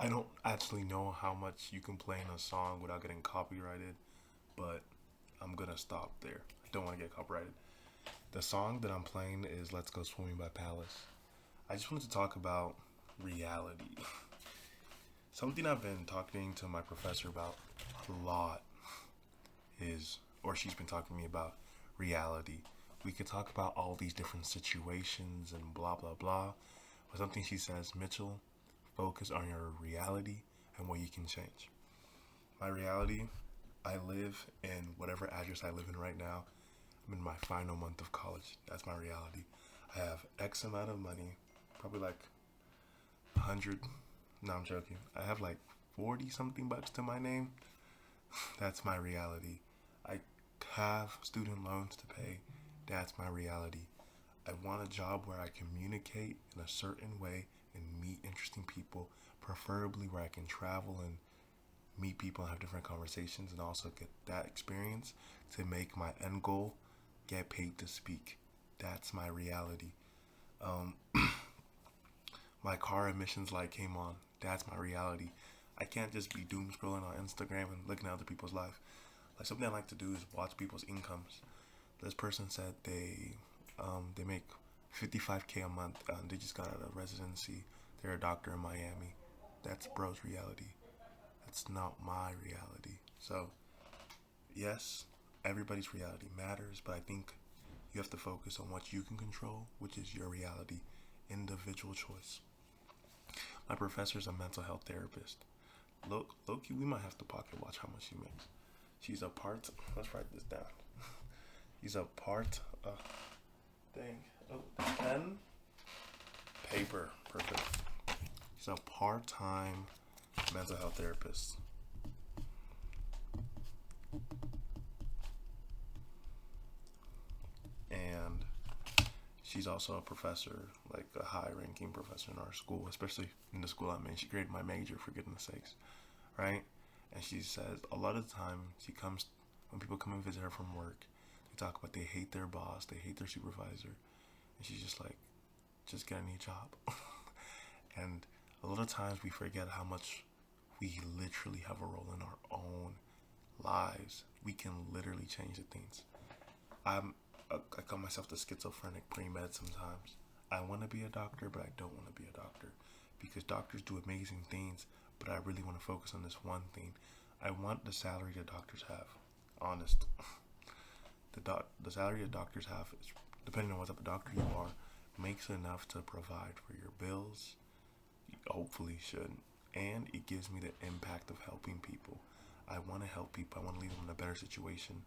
I don't actually know how much you can play in a song without getting copyrighted, but I'm gonna stop there. I don't want to get copyrighted. The song that I'm playing is Let's Go Swimming by Palace. I just wanted to talk about reality. Something I've been talking to my professor about a lot is, or she's been talking to me about, reality. We could talk about all these different situations and blah blah blah, but something she says, Mitchell, focus on your reality and what you can change. My reality, I live in whatever address I live in right now. I'm in my final month of college. That's my reality. I have X amount of money, probably like 100. No, I'm joking. I have like 40 something bucks to my name. That's my reality. I have student loans to pay. That's my reality. I want a job where I communicate in a certain way and meet interesting people, preferably where I can travel and meet people and have different conversations and also get that experience to make my end goal get paid to speak. That's my reality. Um, my car emissions light came on. That's my reality. I can't just be doom scrolling on Instagram and looking at other people's life. Like something I like to do is watch people's incomes. This person said they make 55K a month. They just got out of residency. They're a doctor in Miami. That's bro's reality. That's not my reality. So yes, everybody's reality matters, but I think you have to focus on what you can control, which is your reality. Individual choice. My professor's a mental health therapist. Loki, we might have to pocket watch how much she makes. She's a part. Let's write this down. He's a part. Thing. Oh, pen, paper. Perfect. He's a part-time mental health therapist. And she's also a professor, like a high-ranking professor in our school, especially in the school I'm in. She graded my major, for goodness sakes, right? And she says a lot of the time she comes when people come and visit her from work, they talk about they hate their boss, they hate their supervisor, and she's just like, just get a new job. And a lot of times we forget how much we literally have a role in our own lives. We can literally change the things. I call myself the schizophrenic pre-med sometimes. I want to be a doctor, but I don't want to be a doctor because doctors do amazing things, but I really want to focus on this one thing. I want the salary that doctors have. Honest. The salary that doctors have is, depending on what type of doctor you are, makes enough to provide for your bills. Hopefully should. And it gives me the impact of helping people. I want to help people. I want to leave them in a better situation.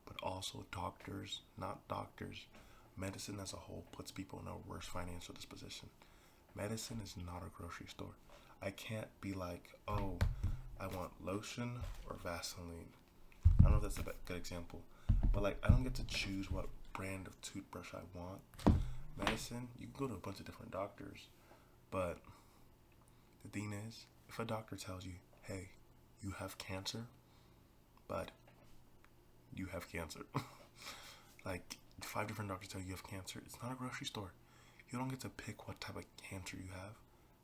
But also doctors, not doctors. Medicine as a whole puts people in a worse financial disposition. Medicine is not a grocery store. I can't be like, oh, I want lotion or Vaseline. I don't know if that's a good example. But like, I don't get to choose what brand of toothbrush I want. Medicine, you can go to a bunch of different doctors. But the thing is, if a doctor tells you, hey, you have cancer, bud, you have cancer. Like, 5 different doctors tell you have cancer. It's not a grocery store. You don't get to pick what type of cancer you have.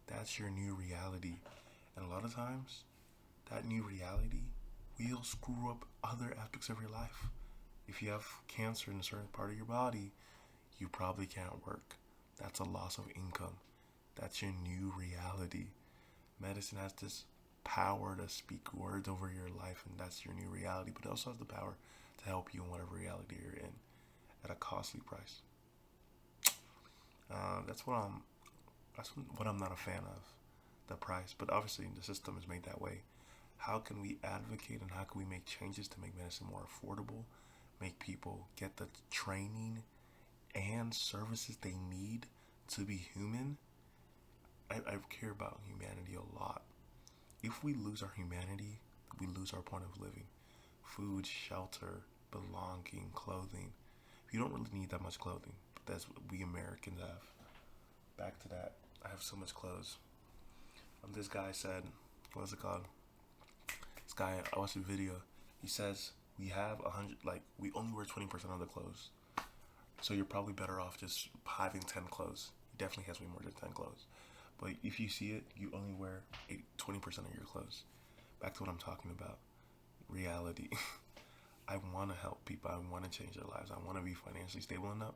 That's your new reality. And a lot of times, that new reality will screw up other aspects of your life. If you have cancer in a certain part of your body, you probably can't work. That's a loss of income. That's your new reality. Medicine has this power to speak words over your life, and that's your new reality, but it also has the power to help you in whatever reality you're in at a costly price. That's what I'm not a fan of, the price. But obviously, the system is made that way. How can we advocate and how can we make changes to make medicine more affordable? Make people get the training and services they need to be human. I care about humanity a lot. If we lose our humanity, we lose our point of living. Food, shelter, belonging, clothing. You don't really need that much clothing, but that's what we Americans have. Back to that. I have so much clothes. This guy said, what's it called? This guy, I watched a video. He says we have 100, like we only wear 20% of the clothes. So you're probably better off just having 10 clothes. He definitely has way more than 10 clothes. But if you see it, you only wear 20% of your clothes. Back to what I'm talking about. Reality. I want to help people. I want to change their lives. I want to be financially stable enough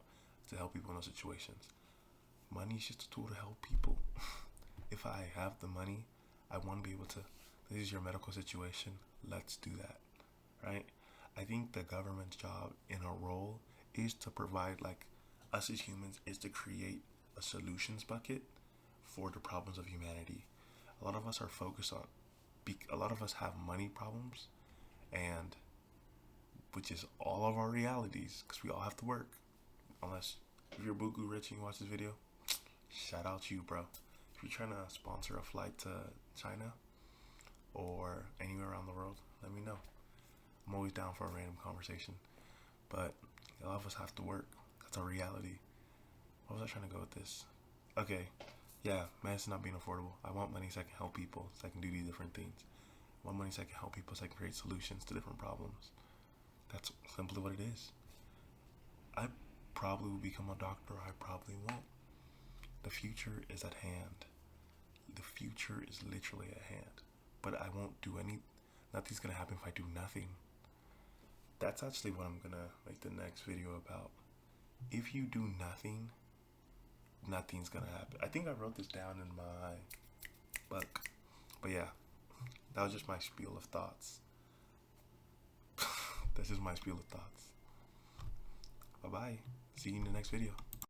to help people in those situations. Money is just a tool to help people. If I have the money, I want to be able to, this is your medical situation, let's do that, right? I think the government's job in a role is to provide, like, us as humans, is to create a solutions bucket for the problems of humanity. A lot of us are focused on, a lot of us have money problems, and which is all of our realities, because we all have to work. Unless if you're buku rich and you watch this video, shout out to you, bro. If you're trying to sponsor a flight to China or anywhere around the world, let me know. I'm always down for a random conversation. But a lot of us have to work. That's a reality. What was I trying to go with this? Okay, yeah, medicine not being affordable. I want money so I can help people, so I can do these different things. I want money so I can help people, so I can create solutions to different problems. That's simply what it is. I probably will become a doctor. I probably won't. The future is at hand. The future is literally at hand. But I won't do nothing's gonna happen if I do nothing. That's actually what I'm gonna make the next video about. If you do nothing, nothing's gonna happen. I think I wrote this down in my book. But yeah, that was just my spiel of thoughts. This is my spiel of thoughts. Bye bye. See you in the next video.